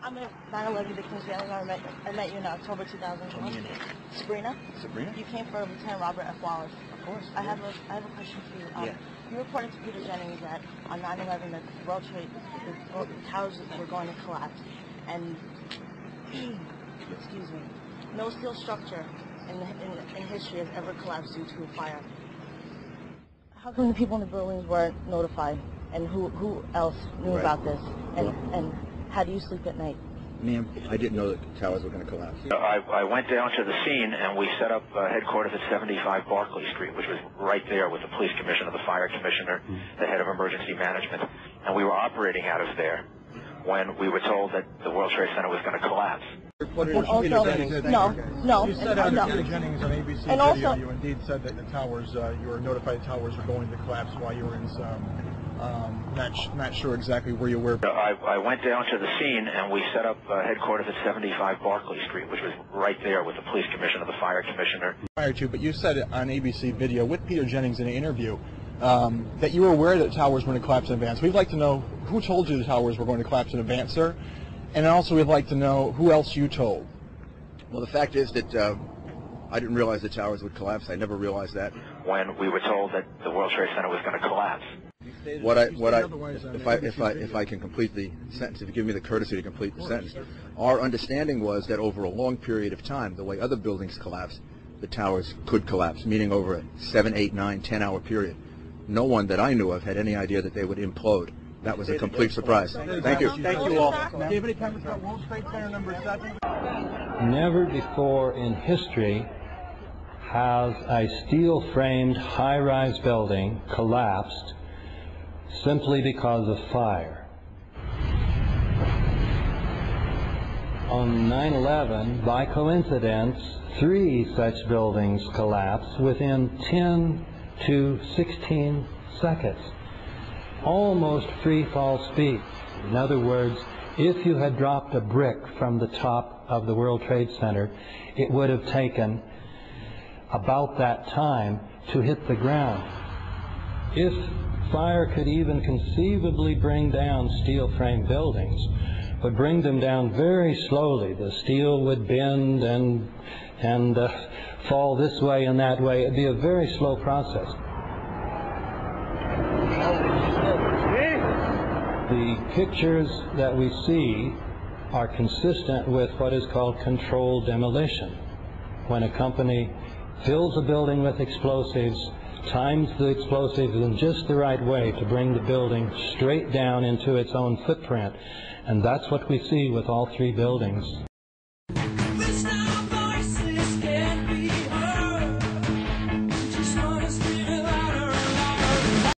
I'm a 9/11 victims family member. I met you in October 2001. Sabrina? Sabrina? You came for Lieutenant Robert F. Wallace. Of course. I have a question for you. Yeah. You reported to Peter Jennings that on 9/11 that the World Trade, the towers were going to collapse. And, excuse me, no steel structure in history has ever collapsed due to a fire. How come the people in the buildings weren't notified? And who else knew about this? And how do you sleep at night? Ma'am, I didn't know that the towers were going to collapse. I went down to the scene and we set up headquarters at 75 Barclay Street, which was right there with the police commissioner, the fire commissioner, the head of emergency management. And we were operating out of there when we were told that the World Trade Center was going to collapse. And also, no. You said out of Peter Jennings on ABC and video, also, you indeed said that the towers, you were notified the towers were going to collapse while you were in some, not sure exactly where you were. I went down to the scene and we set up headquarters at 75 Barclay Street, which was right there with the police commissioner, the fire commissioner. Prior to, but you said it on ABC video with Peter Jennings in an interview that you were aware that the towers were going to collapse in advance. We'd like to know who told you the towers were going to collapse in advance, sir? And also we'd like to know who else you told. Well, the fact is that I didn't realize the towers would collapse. I never realized that. When we were told that the World Trade Center was going to collapse. If I can complete the sentence, if you give me the courtesy to complete the sentence, our understanding was that over a long period of time, the way other buildings collapse, the towers could collapse, meaning over a 7, 8, 9, 10-hour period. No one that I knew of had any idea that they would implode. That was a complete surprise. Thank you. Thank you all. Do you have any comments about World Trade Center number 7? Never before in history has a steel-framed high-rise building collapsed simply because of fire. On 9/11, by coincidence, 3 such buildings collapsed within 10 to 16 seconds. Almost free fall speed. In other words, if you had dropped a brick from the top of the World Trade Center, it would have taken about that time to hit the ground. If fire could even conceivably bring down steel-framed buildings, but bring them down very slowly, the steel would bend and fall this way and that way. It'd be a very slow process. The pictures that we see are consistent with what is called controlled demolition. When a company fills a building with explosives, times the explosives in just the right way to bring the building straight down into its own footprint. And that's what we see with all 3 buildings.